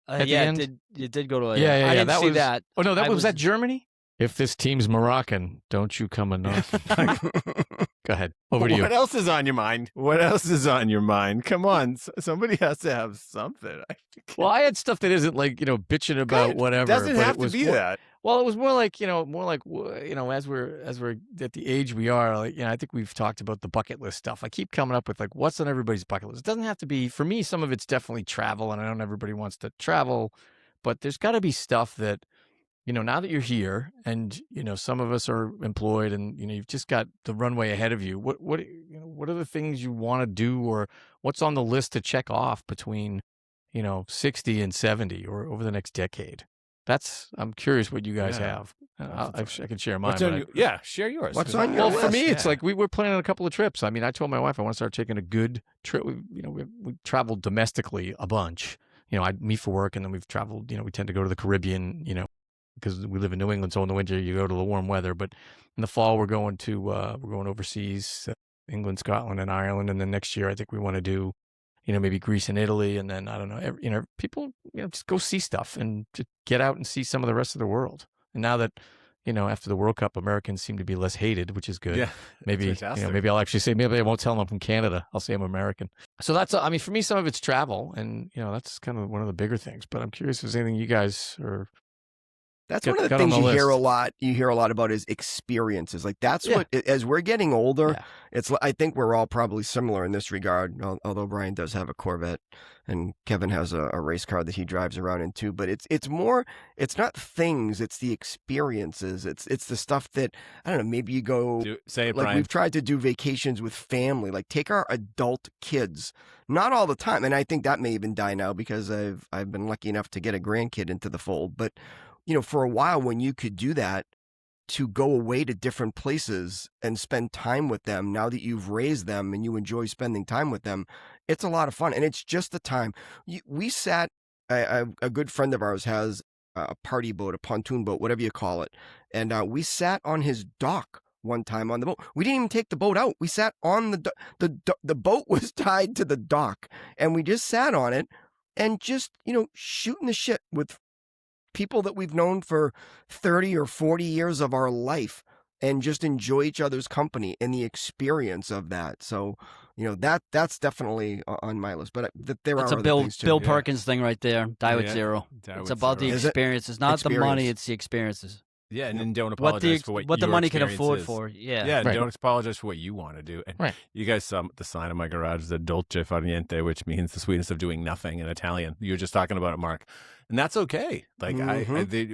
at the yeah, end? it did go to a Yeah, I didn't that see was- that. Oh, no, I was that Germany? If this team's Moroccan, don't you come a knocking. Go ahead. Over to you. What else is on your mind? What else is on your mind? Come on. Somebody has to have something. Well, I had stuff that isn't like, bitching about whatever. It doesn't but have it to was be more- that. Well, it was more like, as we're at the age we are, like, I think we've talked about the bucket list stuff. I keep coming up with like, what's on everybody's bucket list? It doesn't have to be, for me, some of it's definitely travel, and I know everybody wants to travel, but there's got to be stuff that, now that you're here and, some of us are employed and, you've just got the runway ahead of you. What are the things you want to do, or what's on the list to check off between, 60 and 70 or over the next decade? I'm curious what you guys Yeah. have. I can share mine. What's on but your, share yours. What's 'cause on your well, for list? me, it's Yeah. like we're planning a couple of trips. I mean, I told my wife I want to start taking a good trip. We traveled domestically a bunch. I meet for work, and then we've traveled. We tend to go to the Caribbean. Because we live in New England, so in the winter you go to the warm weather. But in the fall, we're going overseas, England, Scotland, and Ireland, and then next year I think we want to do, maybe Greece and Italy, and then I don't know, people, just go see stuff and just get out and see some of the rest of the world. And now that, after the World Cup, Americans seem to be less hated, which is good. Yeah, Maybe, fantastic. maybe I'll actually say, maybe I won't tell them I'm from Canada. I'll say I'm American. So that's, I mean, for me, some of it's travel, and that's kind of one of the bigger things. But I'm curious if there's anything you guys are. That's Got- one of the got on things the you hear a list. lot. You hear a lot about is experiences. Like that's Yeah. what, as we're getting older, Yeah. it's. I think we're all probably similar in this regard. Although Brian does have a Corvette, and Kevin has a race car that he drives around in too. But it's more. It's not things. It's the experiences. It's the stuff that I don't know. Maybe you go. Say it, Like Brian. we've tried to do vacations with family, like take our adult kids, not all the time. And I think that may even die now because I've been lucky enough to get a grandkid into the fold. But for a while when you could do that, to go away to different places and spend time with them, now that you've raised them and you enjoy spending time with them, it's a lot of fun. And it's just the time. We sat, a good friend of ours has a party boat, a pontoon boat, whatever you call it. And we sat on his dock one time on the boat. We didn't even take the boat out. We sat on the boat was tied to the dock, and we just sat on it and just, shooting the shit with people that we've known for 30 or 40 years of our life, and just enjoy each other's company and the experience of that. So, that's definitely on my list. But there It's are a other Bill things too. Bill Yeah. Perkins thing right there. Die with Yeah. zero. Die It's with about zero. the Is it? experiences, not the money. Experience. It's the experiences. Yeah, and then don't What apologize the for what the your money can experience afford is. for. Yeah. Yeah, and Right. don't apologize for what you want to do. And Right. you guys saw the sign on my garage, the dolce far niente, which means the sweetness of doing nothing in Italian. You were just talking about it, Mark, and that's okay. Like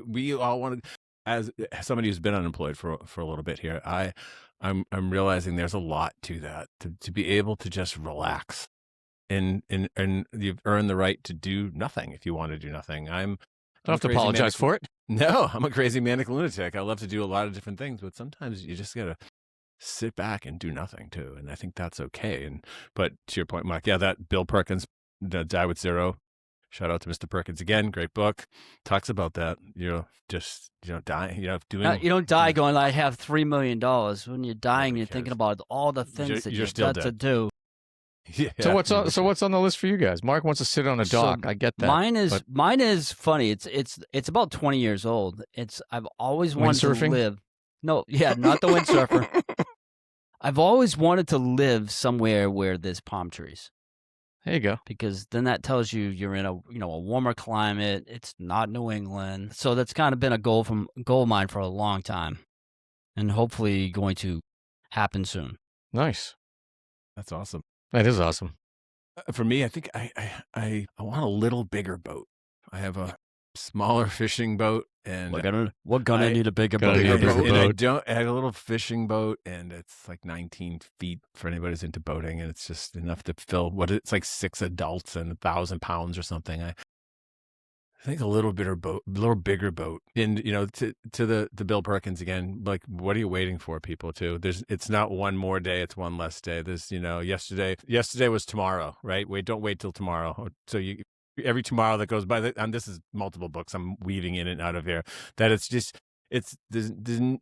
we all want to. As somebody who's been unemployed for a little bit here, I'm realizing there's a lot to that, to be able to just relax, and you've earned the right to do nothing if you want to do nothing. I'm Don't have to crazy apologize manic- for it. No, I'm a crazy manic lunatic. I love to do a lot of different things, but sometimes you just gotta sit back and do nothing too, and I think that's okay. But to your point, Mike, yeah, that Bill Perkins, Die with Zero. Shout out to Mr. Perkins again. Great book. Talks about that. Just dying. Doing. You don't die going, I have $3 million. When you're dying, Nobody you're thinking cares. about all the things that you're you've still got to dead. do. Yeah, So what's on the list for you guys? Mark wants to sit on a So dock. I get that. Mine is funny. It's about 20 years old. I've always wanted to Windsurfing? live. No, yeah, not the windsurfer. I've always wanted to live somewhere where there's palm trees, There you go. because then that tells you you're in a warmer climate. It's not New England, so that's kind of been a goal of mine for a long time, and hopefully going to happen soon. Nice. That's awesome. That is awesome. For me, I think I want a little bigger boat. I have a smaller fishing boat, and We're gonna I- need a bigger Gonna boat. need a bigger boat. I have a little fishing boat, and it's like 19 feet for anybody who's into boating, and it's just enough to fill it's like 6 adults and 1,000 pounds or something. I think a little bigger boat, and to the Bill Perkins again. Like, what are you waiting for, people? Too, it's not one more day; it's one less day. There's yesterday was tomorrow, right? Don't wait till tomorrow. So every tomorrow that goes by, and this is multiple books I'm weaving in and out of here. That there's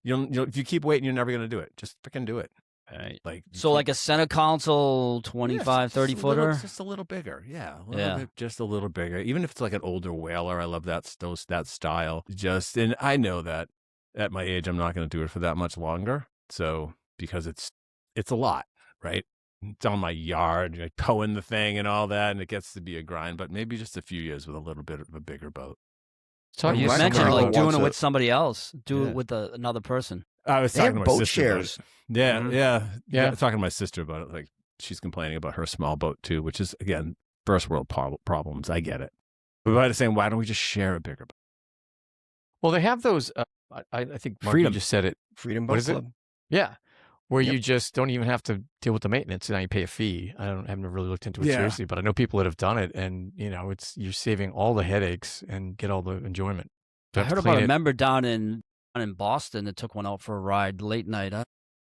if you keep waiting, you're never gonna do it. Just freaking do it. Right. Like So like a center console 25, 30 footer. just a little bigger. Yeah, just a little bigger. Even if it's like an older whaler, I love that style. And I know that at my age, I'm not going to do it for that much longer. So because it's a lot, right? It's on my yard, like towing the thing and all that, and it gets to be a grind. But maybe just a few years with a little bit of a bigger boat. Talking You my about mentioned girl like something- doing wants it a- with somebody else. Do Yeah. it with another person. I was They talking have to my boat sister about shares. it. Yeah, Mhm. yeah. Yeah. Talking to my sister about it. Like, she's complaining about her small boat too, which is again first world problems. I get it. But by the same, why don't we just share a bigger boat? Well, they have those. I think Mark, Freedom. you just said it. Freedom What Boat is it? Club. Yeah, where Yep. you just don't even have to deal with the maintenance. Now you pay a fee. I haven't really looked into it Yeah. seriously, but I know people that have done it, and you're saving all the headaches and get all the enjoyment. I heard about a member down in Boston that took one out for a ride late night.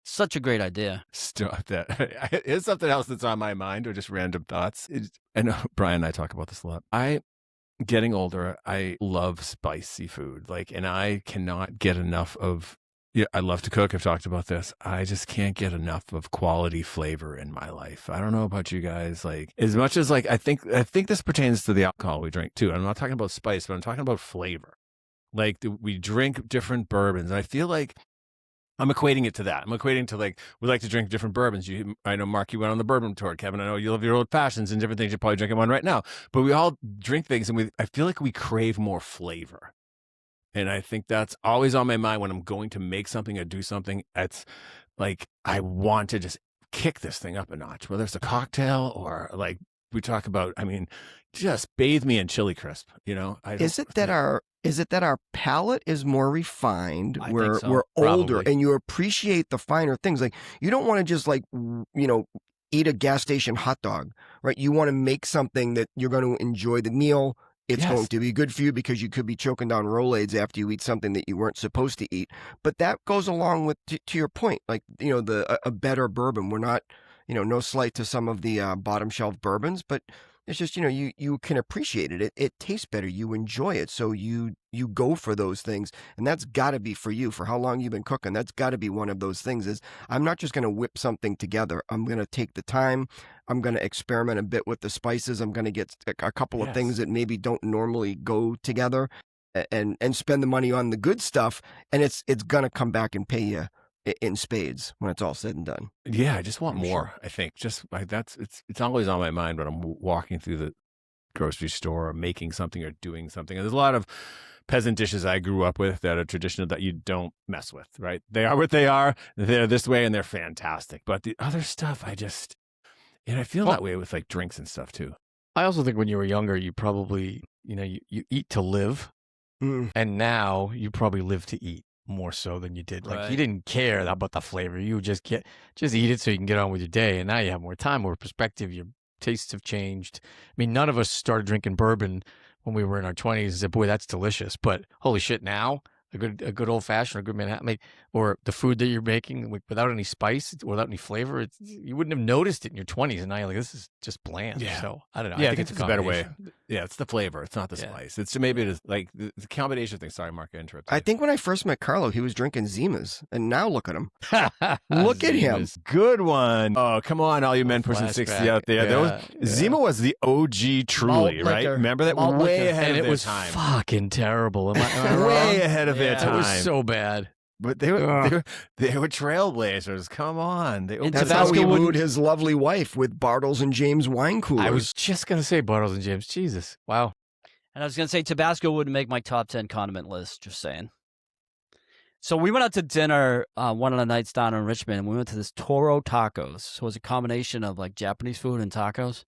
Such a great idea. Stop that. Here's something else that's on my mind, or just random thoughts. I know Brian and I talk about this a lot. Getting older, I love spicy food. And I cannot get enough of. Yeah, I love to cook. I've talked about this. I just can't get enough of quality flavor in my life. I don't know about you guys. As much as I think this pertains to the alcohol we drink too. I'm not talking about spice, but I'm talking about flavor. We drink different bourbons, and I feel like I'm equating it to that. I'm equating to we like to drink different bourbons. I know, Mark, you went on the bourbon tour. Kevin, I know you love your old fashions and different things. You're probably drinking one right now. But we all drink things, and I feel like we crave more flavor. And I think that's always on my mind when I'm going to make something or do something. It's I want to just kick this thing up a notch, whether it's a cocktail or we talk about, just bathe me in chili crisp, Is it that our palate is more refined? We're older, Probably. and you appreciate the finer things. You don't want to just eat a gas station hot dog, right? You want to make something that you're going to enjoy the meal. It's Yes. going to be good for you because you could be choking down Rolaids after you eat something that you weren't supposed to eat. But that goes along with, to your point, a better bourbon. We're not, no slight to some of the bottom shelf bourbons, but it's just, you can appreciate it. It tastes better. You enjoy it. So you go for those things. And that's got to be for you. For how long you've been cooking, that's got to be one of those things is I'm not just going to whip something together. I'm going to take the time. I'm going to experiment a bit with the spices. I'm going to get a couple of things that maybe don't normally go together and spend the money on the good stuff. And it's going to come back and pay you in spades when it's all said and done. Yeah, I just want For more. sure. I think it's always on my mind when I'm walking through the grocery store or making something or doing something. And there's a lot of peasant dishes I grew up with that are traditional that you don't mess with, right? They are what they are. They're this way and they're fantastic. But the other stuff, I feel that way with drinks and stuff too. I also think when you were younger, you probably, you eat to live. Mm. And now you probably live to eat more so than you did. Right. You didn't care about the flavor. You just eat it so you can get on with your day. And now you have more time, more perspective. Your tastes have changed. None of us started drinking bourbon when we were in our 20s and said, boy, that's delicious. But holy shit, now a good old fashioned, a good Manhattan, or the food that you're making without any spice, without any flavor, you wouldn't have noticed it in your 20s. And now you're like, this is just bland. Yeah. So I don't know. Yeah, I think it's a better way. combination. Yeah, it's the flavor. It's not the Yeah. spice. It's maybe it is the combination thing. Sorry, Mark, I interrupted. I think when I first met Carlo, he was drinking Zimas. And now look at him. Look Look at him. Good one. Oh, come on, all you men pushing 60 out there. Zima was the OG Truly, Malt right? liquor. Remember that? Malt Way liquor. ahead And of it their was time. fucking terrible. Am I wrong? Way ahead of their Yeah. time. It was so bad. But they were trailblazers. Come on. They And That's Tabasco how he wouldn't- wooed his lovely wife with Bartles and James wine coolers. I was just going to say Bartles and James. Jesus. Wow. And I was going to say Tabasco wouldn't make my top 10 condiment list, just saying. So we went out to dinner one of the nights down in Richmond, and we went to this Toro Tacos. So it was a combination of Japanese food and tacos.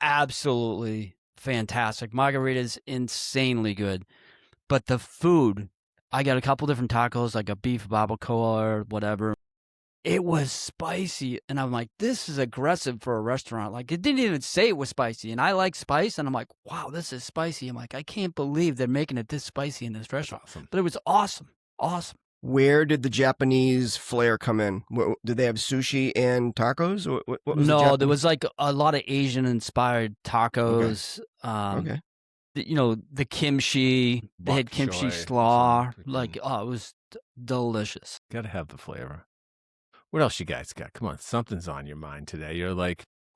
Absolutely fantastic. Margarita's insanely good. But the food, I got a couple different tacos, like a beef barbacoa or whatever. It was spicy. And I'm like, this is aggressive for a restaurant. It didn't even say it was spicy. And I like spice. And I'm like, wow, this is spicy. I'm like, I can't believe they're making it this spicy in this restaurant. Awesome. But it was awesome. Awesome. Where did the Japanese flair come in? Did they have sushi and tacos? What was the No, Japanese? there was a lot of Asian inspired tacos. Okay. The kimchi. They had Bok kimchi choy, slaw. something. It was delicious. Gotta have the flavor. What else you guys got? Come on, something's on your mind today. You're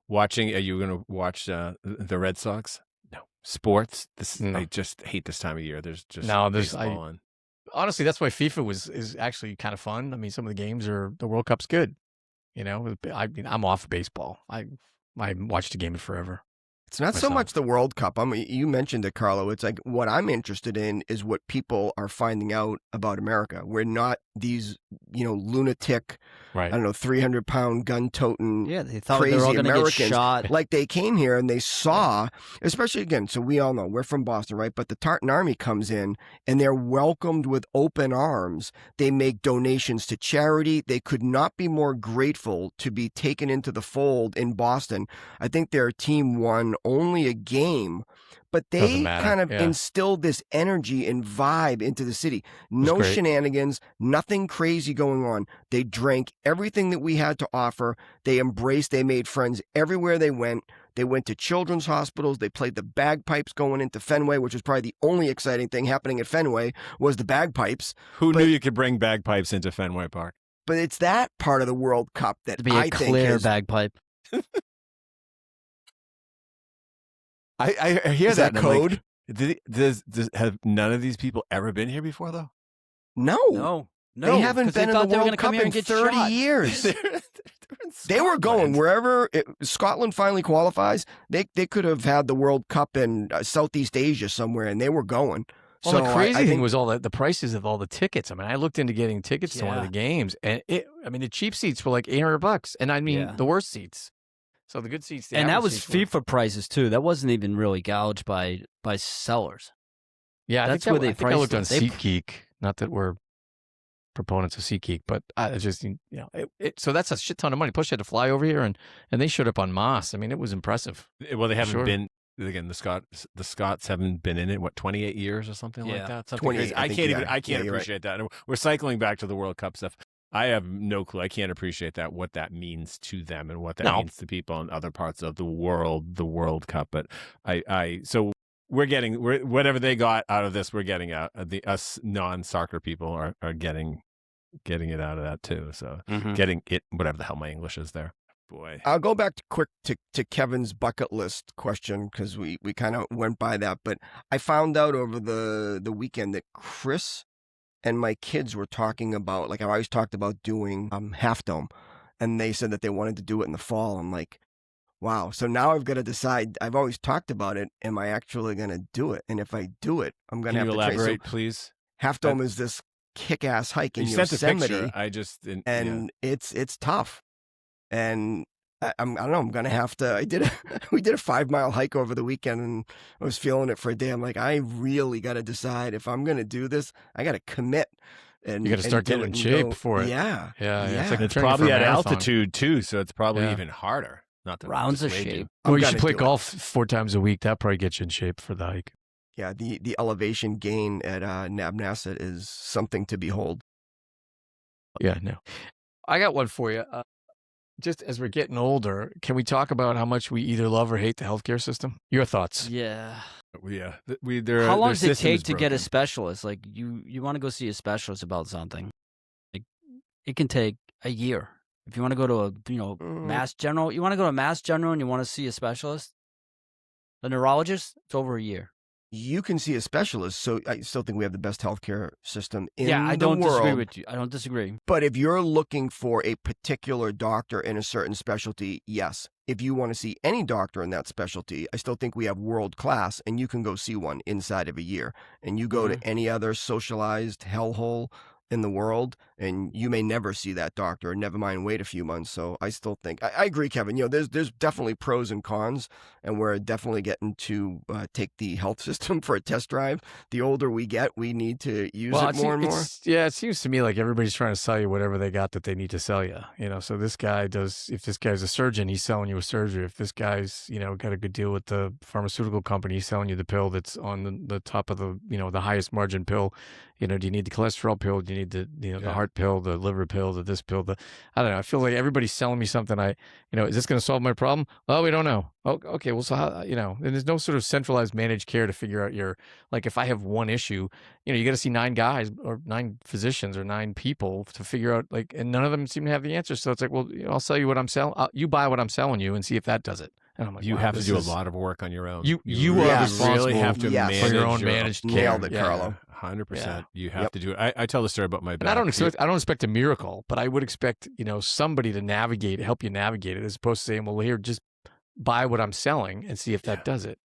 watching. Are you gonna watch the Red Sox? No. Sports. No. I just hate this time of year. There's just baseball on. Honestly, that's why FIFA is actually kind of fun. Some of the games the World Cup's good. I'm off baseball. I watched a game in forever. It's not so myself. much the World Cup. You mentioned it, Carlo. It's what I'm interested in is what people are finding out about America. We're not these, lunatic, Right. 300-pound gun-toting Yeah, they thought they were crazy all going to get Americans. shot. They came here and they saw, especially again, so we all know we're from Boston, right? But the Tartan Army comes in and they're welcomed with open arms. They make donations to charity. They could not be more grateful to be taken into the fold in Boston. I think their team won and only a game, but Doesn't they matter, kind of yeah. instilled this energy and vibe into the city. No great. shenanigans, nothing crazy going on. They drank everything that we had to offer. They embraced, they made friends everywhere they went. They went to children's hospitals. They played the bagpipes going into Fenway, which was probably the only exciting thing happening at Fenway was the bagpipes. Who knew you could bring bagpipes into Fenway Park? But it's that part of the World Cup that To be I a think clear is bagpipe. I hear Is that, that and I'm code? Like, have none of these people ever been here before, though? No. No. They haven't 'cause been in the thought they were World gonna come Cup here in and get 30 shot. years. They're in They were going Scotland. wherever Scotland finally qualifies. They could have had the World Cup in Southeast Asia somewhere, and they were going. Well, So the I crazy thing think- was all the prices of all the tickets. I mean, I looked into getting tickets to one of Yeah. the games, and the cheap seats were like $800, and I mean Yeah. the worst seats. So the good seats, the And that average was seats were- FIFA prices too. That wasn't even really gouged by sellers. Yeah, That's I where think they I think I looked on priced it. They- SeatGeek. Not that we're proponents of SeatGeek, but I just so that's a shit ton of money. Plus, you had to fly over here, and they showed up on Moss. I mean, it was impressive. Well, they haven't Sure. been. Again, the Scots haven't been in it. What, 28 years or something like Yeah. that? Something 28, crazy. I I think, can't yeah. even. I can't Yeah, you're right. appreciate that. And we're cycling back to the World Cup stuff. I have no clue. I can't appreciate that. What that means to them and what that No. means to people in other parts of the world. The World Cup, but so we're whatever they got out of this. We're getting out. Us non-soccer people are getting it out of that too. So getting it, whatever the hell my English is there. Boy. I'll go back to Kevin's bucket list question because we kind of went by that. But I found out over the weekend that Chris and my kids were talking about, like I always talked about doing Half Dome, and they said that they wanted to do it in the fall. I'm like, wow. So now I've got to decide. I've always talked about it. Am I actually going to do it? And if I do it, I'm going to Can have you to train. elaborate, So please? Half Dome is this kick-ass hike in You sent a Yosemite. picture. I just didn't. And it's tough. And I don't know, I'm gonna have to. We did a 5-mile hike over the weekend, and I was feeling it for a day. I'm like, I really got to decide if I'm gonna do this. I got to commit. And You got to start do getting in it and shape go. for it. Yeah, Yeah. Yeah. It's like It's training probably for a at marathon. altitude too, so it's probably Yeah. even harder. Not to Rounds of dissuade you. shape. Well, I'm you should gonna play do it. golf 4 times a week. That probably gets you in shape for the hike. Yeah, the elevation gain at Nabnasset is something to behold. Yeah, no. I got one for you. Just as we're getting older, can we talk about how much we either love or hate the healthcare system? Your thoughts? Yeah. Yeah. How long does it take to get a specialist? Like you want to go see a specialist about something. Like it can take a year. If you want to go to a Mass General, you want to go to Mass General and you want to see a specialist, the neurologist, it's over a year. You can see a specialist, so I still think we have the best healthcare system in Yeah, I the don't world. disagree with you. I don't disagree. But if you're looking for a particular doctor in a certain specialty, yes. If you want to see any doctor in that specialty, I still think we have world class, and you can go see one inside of a year. And you go to any other socialized hellhole in the world, and you may never see that doctor, never mind wait a few months. So I still think, I agree, Kevin, there's definitely pros and cons, and we're definitely getting to take the health system for a test drive. The older we get, we need to use it more and more. Yeah, it seems to me like everybody's trying to sell you whatever they got that they need to sell you. So this guy if this guy's a surgeon, he's selling you a surgery. If this guy's, got a good deal with the pharmaceutical company, he's selling you the pill that's on the top of the, the highest margin pill. Do you need the cholesterol pill? Do you need the heart pill, the liver pill, this pill? I don't know. I feel like everybody's selling me something. Is this going to solve my problem? Well, we don't know. Oh, okay. Well, so how, and there's no sort of centralized managed care to figure out like if I have one issue, you got to see 9 guys or 9 physicians or 9 people to figure out and none of them seem to have the answer. So it's like, well, I'll sell you what I'm selling. You buy what I'm selling you and see if that does it. And I'm like, You wow, have to do a lot of work on your own. You really, are responsible really have to Yes. manage for your own managed care. Nailed it, Carlo. 100%. You have to do it. I tell the story about my back. And I don't expect a miracle, but I would expect, somebody to help you navigate it, as opposed to saying, well, here, just buy what I'm selling and see if that does it.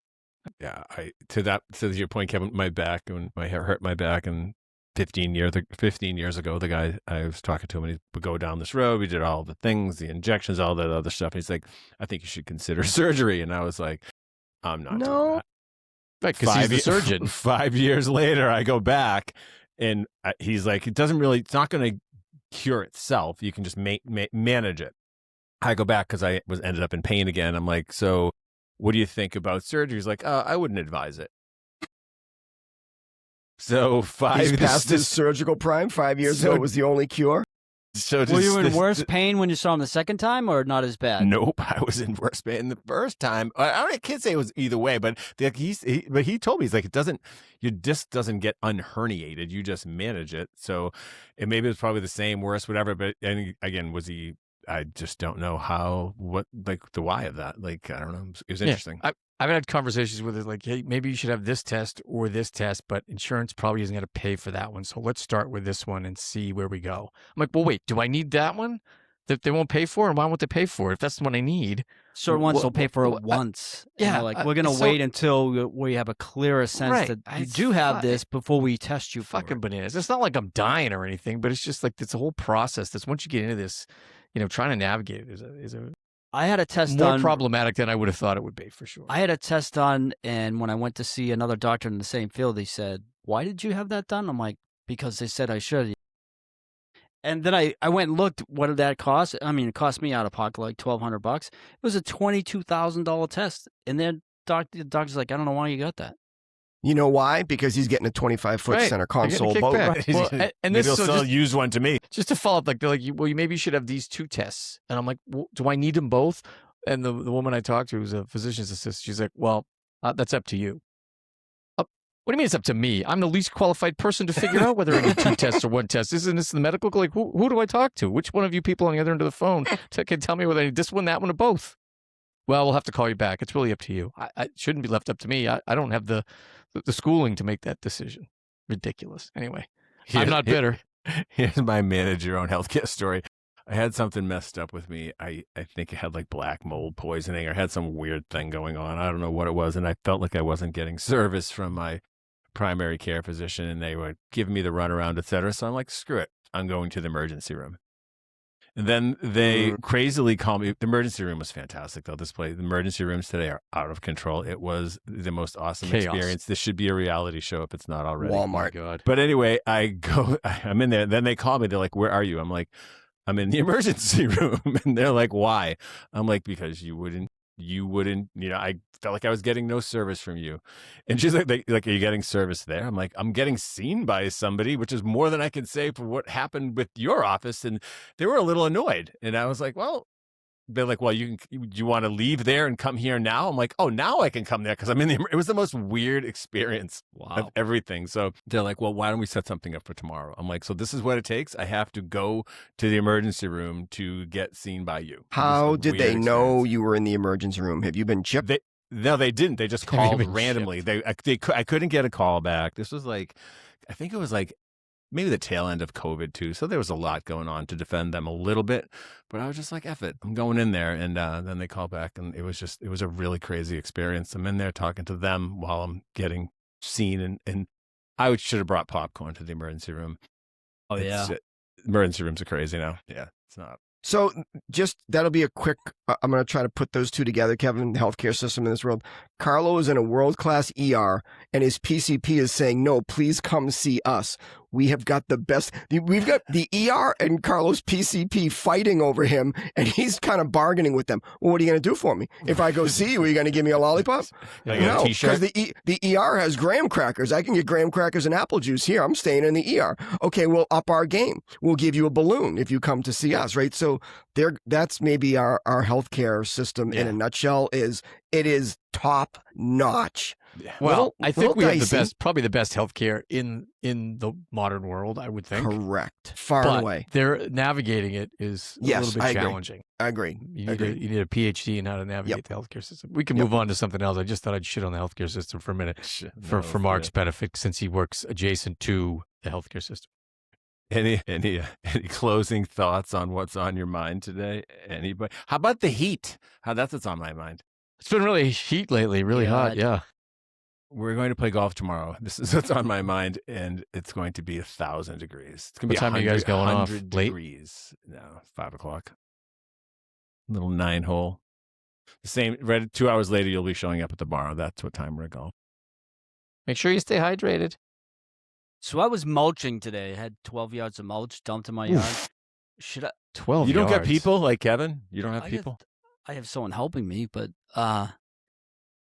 Yeah, to your point, Kevin, my back, when my hair hurt my back, and 15 years ago, the guy, I was talking to him, and he would go down this road. We did all the things, the injections, all that other stuff. And he's like, I think you should consider surgery. And I was like, I'm not doing that. Right, because he's the surgeon. 5 years later, I go back, and he's like, it's not going to cure itself. You can just manage it. I go back because I ended up in pain again. I'm like, so what do you think about surgery? He's like, I wouldn't advise it. So He's past his surgical prime. 5 years ago was the only cure. So were you in worse pain when you saw him the second time, or not as bad? Nope, I was in worse pain the first time. I can't say it was either way, but he told me, he's like, your disc doesn't get unherniated, you just manage it. So maybe it was probably the same, worse, whatever. But and again, I just don't know the why of that. Like, I don't know. It was interesting. I've had conversations with it like, hey, maybe you should have this test or this test, but insurance probably isn't going to pay for that one. So let's start with this one and see where we go. I'm like, well, wait, do I need that one that they won't pay for? And why won't they pay for it if that's the one I need? Certain ones will pay for it once. Yeah. We're going to wait until we have a clearer sense that you do have this before we test you for fucking bananas. It's not like I'm dying or anything, but it's just like it's a whole process. That's once you get into this, trying to navigate it is a I had a test more problematic than I would have thought it would be, for sure. I had a test done, and when I went to see another doctor in the same field, he said, "Why did you have that done?" I'm like, "Because they said I should." And then I went and looked. What did that cost? I mean, it cost me out of pocket like $1,200. It was a $22,000 test, and then the doctor's like, "I don't know why you got that." You know why? Because he's getting a 25-foot center console boat. Well, and maybe he'll still use one to me. Just to follow up, like they're like, well, you maybe should have these two tests. And I'm like, well, do I need them both? And the woman I talked to, who's a physician's assistant, she's like, well, that's up to you. What do you mean it's up to me? I'm the least qualified person to figure out whether I need two tests or one test. Isn't this the medical? Like, who do I talk to? Which one of you people on the other end of the phone can tell me whether I need this one, that one, or both? Well, we'll have to call you back. It's really up to you. It shouldn't be left up to me. I don't have the schooling to make that decision. Ridiculous. Anyway, I'm not bitter. Here's my manage your own healthcare story. I had something messed up with me. I think I had like black mold poisoning or had some weird thing going on. I don't know what it was. And I felt like I wasn't getting service from my primary care physician, and they were giving me the runaround, et cetera. So I'm like, screw it. I'm going to the emergency room. And then they crazily called me. The emergency room was fantastic, though. The emergency rooms today are out of control. It was the most awesome experience. This should be a reality show if it's not already. Walmart. Oh, God. But anyway, I'm in there. Then they call me. They're like, where are you? I'm like, I'm in the emergency room. And they're like, why? I'm like, because you wouldn't, I felt like I was getting no service from you. And she's like, are you getting service there? I'm like, I'm getting seen by somebody, which is more than I can say for what happened with your office. And they were a little annoyed. And I was like, well, they're like, well, you want to leave there and come here now? I'm like, oh, now I can come there because I'm in it was the most weird experience of everything. So they're like, well, why don't we set something up for tomorrow? I'm like, so this is what it takes. I have to go to the emergency room to get seen by you. How did they know you were in the emergency room? Have you been chipped? No, they didn't. They just called randomly. I couldn't get a call back. This was like, I think it was like maybe the tail end of COVID too. So there was a lot going on to defend them a little bit, but I was just like, F it, I'm going in there. And then they called back, and it was a really crazy experience. I'm in there talking to them while I'm getting seen, and I should have brought popcorn to the emergency room. Oh, yeah. Emergency rooms are crazy now. Yeah, it's not. So that'll be a quick, I'm going to try to put those two together, Kevin, the healthcare system in this world. Carlo is in a world-class ER, and his PCP is saying, no, please come see us. We have got the best. We've got the ER and Carlo's PCP fighting over him, and he's kind of bargaining with them. Well, what are you going to do for me? If I go see you, are you going to give me a lollipop? No, because the ER has graham crackers. I can get graham crackers and apple juice here. I'm staying in the ER. Okay, we'll up our game. We'll give you a balloon if you come to see us, right? So that's maybe our healthcare system in a nutshell. It is top notch. Yeah. Well, I think we have probably the best healthcare in the modern world, I would think. Correct. Far and away. They're navigating it is a little bit challenging. I agree. You need a PhD in how to navigate the healthcare system. We can move on to something else. I just thought I'd shit on the healthcare system for a minute for Mark's benefit, since he works adjacent to the healthcare system. Any closing thoughts on what's on your mind today? Anybody? How about the heat? That's what's on my mind. It's been really heat lately, really hot. Yeah. We're going to play golf tomorrow. This is what's on my mind, and it's going to be 1,000 degrees. It's going to be 100, are you guys going off? Late? Degrees. No, 5 o'clock. Little 9-hole. The same. Right, 2 hours later, you'll be showing up at the bar. That's what time we're at golf. Make sure you stay hydrated. So I was mulching today. I had 12 yards of mulch dumped in my yard. Should I? 12 You don't yards. get people like Kevin? You don't have people? I have someone helping me, but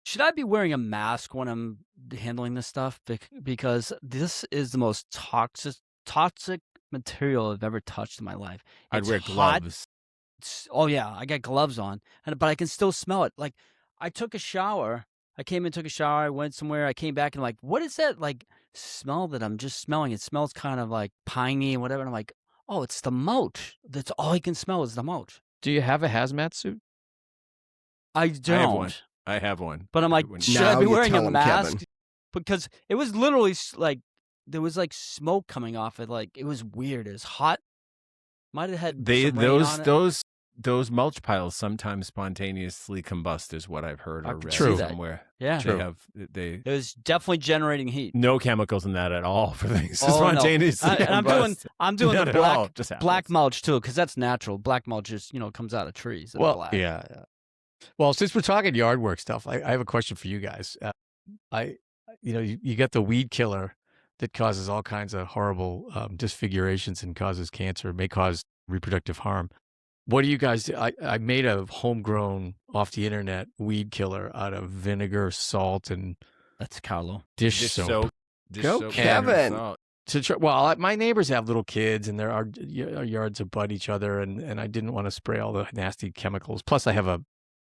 Should I be wearing a mask when I'm handling this stuff? Because this is the most toxic material I've ever touched in my life. I'd It's wear hot. gloves. Oh yeah, I got gloves on, but I can still smell it. Like I took a shower. I came in, took a shower. I went somewhere. I came back and like, what is that like smell that I'm just smelling? It smells kind of like piney and whatever. And I'm like, oh, it's the mulch. That's all I can smell is the mulch. Do you have a hazmat suit? I don't. I have one. But I'm like, When- should Now I be you wearing tell a him, mask? Kevin. Because it was literally like there was like smoke coming off it. Like it was weird. It was hot. Might have had some rain on it. those mulch piles sometimes spontaneously combust, is what I've heard I or could read see that. somewhere. Yeah, True. They it was definitely generating heat. no chemicals in that at all for things to Oh, no. spontaneously And combust. I'm doing Not the at all. black Just happens. black mulch too, because that's natural. Black mulch just comes out of trees. That's Well, black. yeah. Well, since we're talking yard work stuff, I have a question for you guys. You got the weed killer that causes all kinds of horrible disfigurations and causes cancer, may cause reproductive harm. What do you guys do? I made a homegrown, off the internet weed killer out of vinegar, salt, and That's Carlo. dish soap. Go, Kevin. To try, well, my neighbors have little kids, and our yards abut each other, and I didn't want to spray all the nasty chemicals. Plus, I have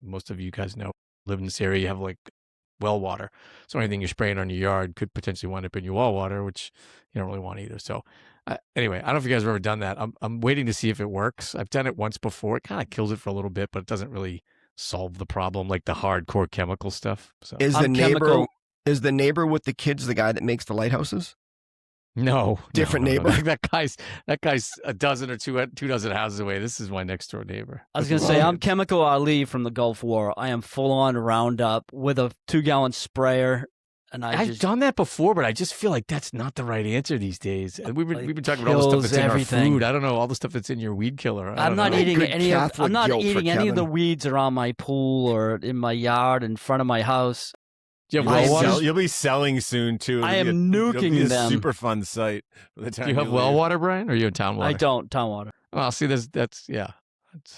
most of you guys know, live in this area, you have like well water. So anything you're spraying on your yard could potentially wind up in your well water, which you don't really want either. So anyway, I don't know if you guys have ever done that. I'm waiting to see if it works. I've done it once before. It kind of kills it for a little bit, but it doesn't really solve the problem like the hardcore chemical stuff. So Is I'm the neighbor with the kids the guy that makes the lighthouses? no, Different no. neighbor. That guy's a dozen or two dozen houses away. This is my next door neighbor. I was gonna say I'm Chemical Ali from the Gulf War. I am full on Roundup with a 2-gallon sprayer, and I've done that before, but I just feel like that's not the right answer these days. And we've been talking about all the stuff kills that's in our everything. food. I don't know all the stuff that's in your weed killer. I I'm don't not know. eating Good any of Catholic I'm not guilt for eating any of the Kevin. weeds around my pool or in my yard in front of my house. Do you have I well am water? You'll be selling soon too. I It'll am be it'll be nuking a them. super fun site. By the time Do you have well leave. water, Brian, or are you in town water? I don't town water. Well, see, that's yeah.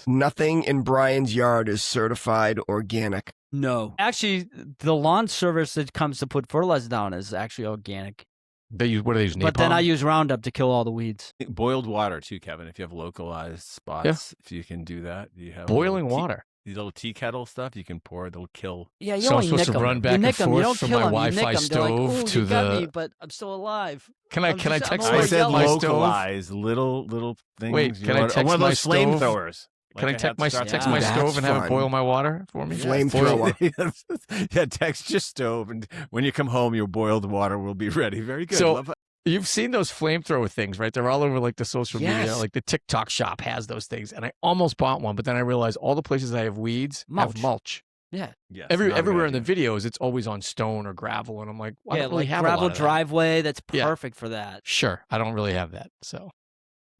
Nothing in Brian's yard is certified organic. No, actually, the lawn service that comes to put fertilizer down is actually organic. What do they use? Napalm? But then I use Roundup to kill all the weeds. Boiled water too, Kevin. If you have localized spots, if you can do that, you have boiling water. These little tea kettle stuff you can pour. They'll kill. Yeah, you So I'm only supposed nick to 'em. run You back and nick 'em. You forth don't from kill my 'em. You Wi-Fi nick 'em. They're like, stove "Ooh, to you got the- me, but I'm still alive. Can I I'm text always I said my yelling. stove? localized little things. Wait, you can know, I one text of my those stove? flamethrowers? Can I Like a text my head start- my That's stove and have fun. it boil my water for me? Flamethrower. Yeah, text your stove, and when you come home, your boiled water will be ready. Very good. So- Love it. You've seen those flamethrower things, right? They're all over like the social media. Yes. Like the TikTok shop has those things. And I almost bought one, but then I realized all the places I have weeds have mulch. Yeah, Yes, not a good Everywhere in the idea. videos, it's always on stone or gravel. And I'm like, well, I yeah, don't really like have a gravel lot of that. driveway. That's Yeah. perfect for that. Sure. I don't really have that. So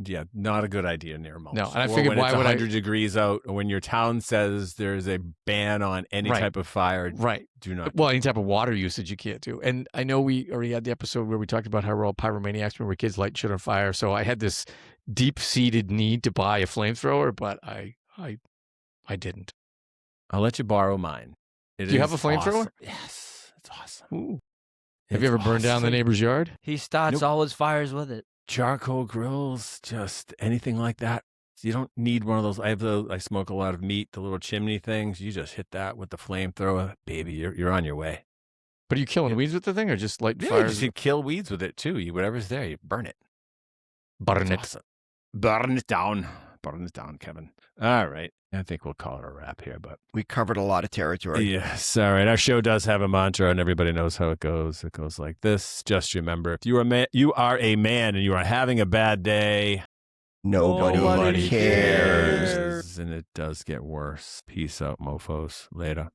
Yeah, not a good idea near mulch. No, and I Or figured when why it's would I- 100 degrees out, or when your town says there's a ban on any Right. type of fire, right. do not. Well, any type of water usage you can't do. And I know we already had the episode where we talked about how we're all pyromaniacs when we're kids lighting shit on fire. So I had this deep-seated need to buy a flamethrower, but I didn't. I'll let you borrow mine. It Do you have is a flamethrower? awesome. Yes, it's awesome. Ooh. Have you It's ever burned down the awesome. neighbor's yard? He starts Nope. all his fires with it. Charcoal grills, just anything like that. You don't need one of those. I smoke a lot of meat, the little chimney things. You just hit that with the flamethrower, baby. You're on your way. But are you killing Yeah. weeds with the thing or just lighting Yeah, you fires? should kill weeds with it too. Whatever's there, you burn it. Burn It's it. awesome. Burn it down. Burn it down, Kevin. All right. I think we'll call it a wrap here, but We covered a lot of territory. yes. All right. Our show does have a mantra, and everybody knows how it goes. It goes like this. Just remember, if you are a man and you are having a bad day, Nobody cares. And it does get worse. Peace out, mofos. Later.